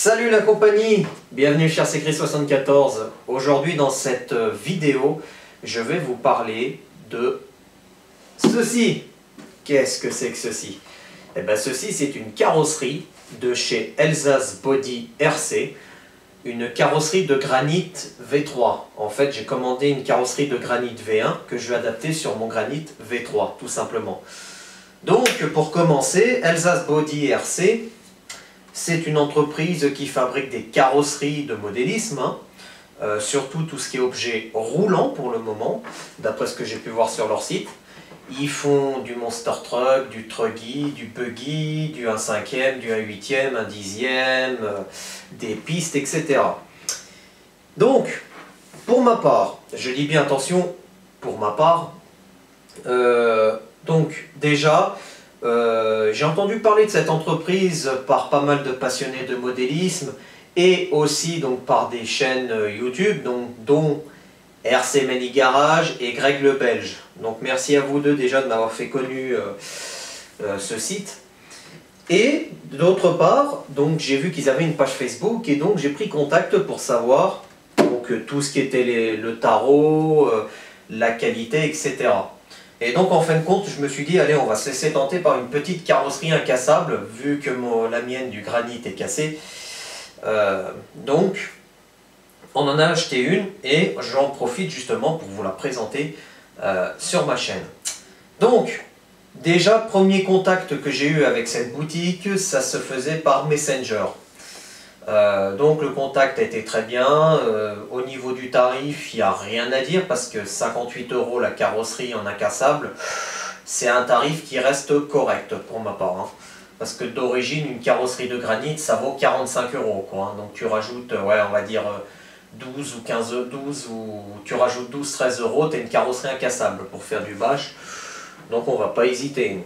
Salut la compagnie, bienvenue chez Secret74. Aujourd'hui dans cette vidéo, je vais vous parler de ceci. Qu'est-ce que c'est que ceci? Eh bien ceci c'est une carrosserie de chez Elsass Body RC, une carrosserie de granit V3. En fait j'ai commandé une carrosserie de granit V1 que je vais adapter sur mon granit V3 tout simplement. Donc pour commencer, Elsass Body RC, c'est une entreprise qui fabrique des carrosseries de modélisme, surtout tout ce qui est objet roulant pour le moment, d'après ce que j'ai pu voir sur leur site. Ils font du monster truck, du truggy, du buggy, du 1/5e, du 1/8e, 1/10e, des pistes, etc. Donc, pour ma part, je dis bien attention, pour ma part, donc déjà, j'ai entendu parler de cette entreprise par pas mal de passionnés de modélisme et aussi donc par des chaînes YouTube, dont RC Many Garage et Greg le Belge. Donc merci à vous deux déjà de m'avoir fait connaître ce site. Et d'autre part, donc j'ai vu qu'ils avaient une page Facebook et donc j'ai pris contact pour savoir donc, tout ce qui était le tarot, la qualité, etc. Et donc en fin de compte, je me suis dit, allez, on va se laisser tenter par une petite carrosserie incassable, vu que la mienne du granit est cassée. Donc, on en a acheté une et j'en profite justement pour vous la présenter sur ma chaîne. Donc, déjà, premier contact que j'ai eu avec cette boutique, ça se faisait par Messenger. Donc le contact a été très bien, au niveau du tarif il n'y a rien à dire parce que 58 € la carrosserie en incassable, c'est un tarif qui reste correct pour ma part, hein. Parce que d'origine une carrosserie de granit ça vaut 45 € quoi, hein. Donc tu rajoutes, ouais, on va dire 12 ou 15, 12 ou tu rajoutes 12-13 €, tu as une carrosserie incassable pour faire du bâche, donc on va pas hésiter.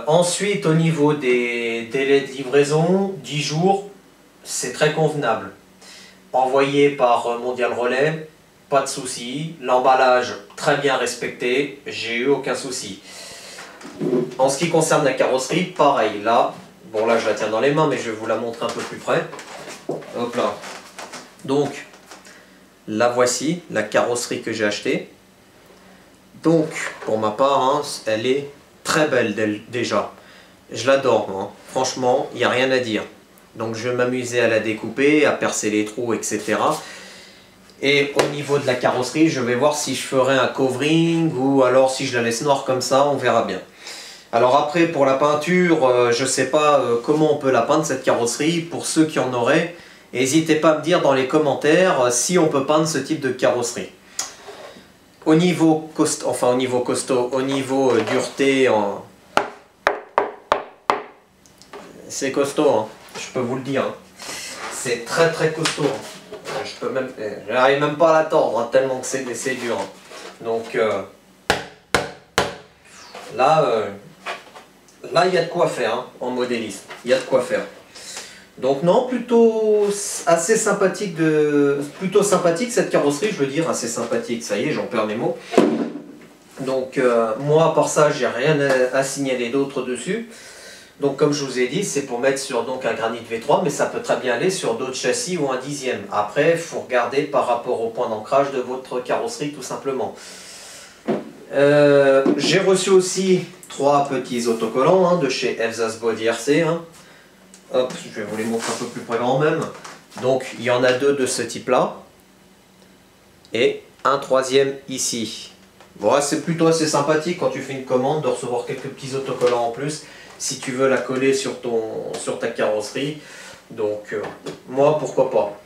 Ensuite au niveau des délais de livraison, 10 jours, c'est très convenable. Envoyé par Mondial Relais, pas de souci. L'emballage, très bien respecté, j'ai eu aucun souci. En ce qui concerne la carrosserie, pareil. Là, bon là je la tiens dans les mains, mais je vais vous la montrer un peu plus près. Hop là. Donc, la voici, la carrosserie que j'ai achetée. Donc, pour ma part, hein, elle est très belle déjà. Je l'adore, hein. Franchement, il n'y a rien à dire. Donc je vais m'amuser à la découper, à percer les trous, etc. Et au niveau de la carrosserie, je vais voir si je ferai un covering ou alors si je la laisse noire comme ça, on verra bien. Alors après, pour la peinture, je ne sais pas comment on peut la peindre cette carrosserie. Pour ceux qui en auraient, n'hésitez pas à me dire dans les commentaires si on peut peindre ce type de carrosserie. Au niveau costaud, au niveau dureté, c'est costaud, hein. Je peux vous le dire, hein. C'est très très costaud, hein. Je n'arrive même pas à la tordre, hein, tellement que c'est dur, hein. Donc là, il y a de quoi faire, hein, en modélisme. Il y a de quoi faire. Donc non, plutôt assez sympathique plutôt sympathique cette carrosserie, je veux dire, assez sympathique. Ça y est, j'en perds mes mots. Donc moi, à part ça, j'ai rien à signaler d'autre dessus. Donc comme je vous ai dit, c'est pour mettre sur donc, un granit V3, mais ça peut très bien aller sur d'autres châssis ou un 10e. Après, il faut regarder par rapport au point d'ancrage de votre carrosserie tout simplement. J'ai reçu aussi 3 petits autocollants, hein, de chez Elsass Body RC. Hein. Hop, je vais vous les montrer un peu plus près quand même. Donc il y en a 2 de ce type-là. Et un 3e ici. Bon, c'est plutôt assez sympathique quand tu fais une commande de recevoir quelques petits autocollants en plus, si tu veux la coller sur ta carrosserie. Donc moi pourquoi pas.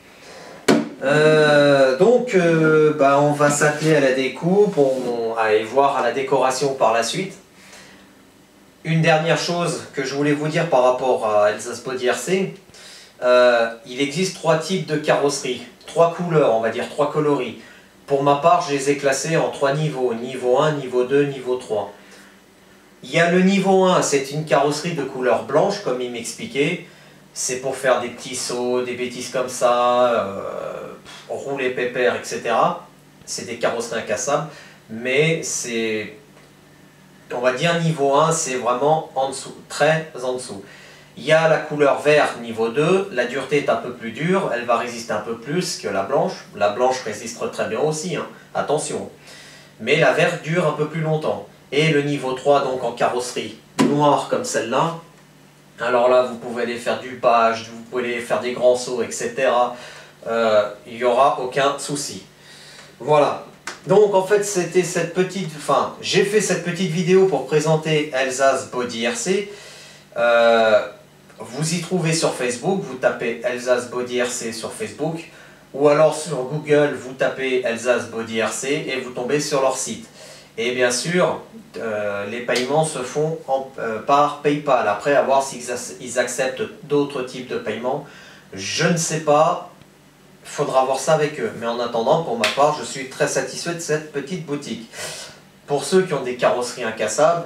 On va s'atteler à la découpe, à aller voir à la décoration par la suite. Une dernière chose que je voulais vous dire par rapport à Elsass Body RC, il existe 3 types de carrosserie, 3 couleurs, on va dire 3 coloris. Pour ma part, je les ai classés en 3 niveaux, niveau 1, niveau 2, niveau 3. Il y a le niveau 1, c'est une carrosserie de couleur blanche, comme il m'expliquait. C'est pour faire des petits sauts, des bêtises comme ça, rouler pépère, etc. C'est des carrosseries incassables, mais c'est, on va dire niveau 1, c'est vraiment en dessous, très en dessous. Il y a la couleur vert niveau 2, la dureté est un peu plus dure, elle va résister un peu plus que la blanche. La blanche résiste très bien aussi, hein, attention. Mais la verte dure un peu plus longtemps. Et le niveau 3, donc en carrosserie noire comme celle-là, alors là vous pouvez aller faire du page, vous pouvez aller faire des grands sauts, etc. Il n'y aura aucun souci. Voilà. Donc en fait c'était cette petite, j'ai fait cette petite vidéo pour présenter Elzas Body RC. Vous y trouvez sur Facebook, vous tapez Elzas Body RC sur Facebook, ou alors sur Google vous tapez Elzas Body RC et vous tombez sur leur site. Et bien sûr, les paiements se font par PayPal. Après, à voir s'ils acceptent d'autres types de paiements, je ne sais pas. Il faudra voir ça avec eux. Mais en attendant, pour ma part, je suis très satisfait de cette petite boutique. Pour ceux qui ont des carrosseries incassables,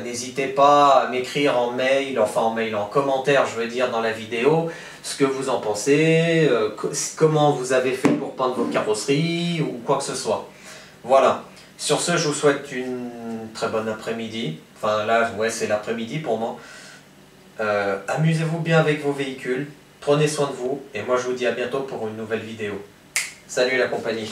n'hésitez pas à m'écrire en mail, en commentaire, je veux dire, dans la vidéo, ce que vous en pensez, comment vous avez fait pour peindre vos carrosseries, ou quoi que ce soit. Voilà. Sur ce, je vous souhaite une très bonne après-midi. Enfin là, ouais, c'est l'après-midi pour moi. Amusez-vous bien avec vos véhicules. Prenez soin de vous. Et moi, je vous dis à bientôt pour une nouvelle vidéo. Salut la compagnie.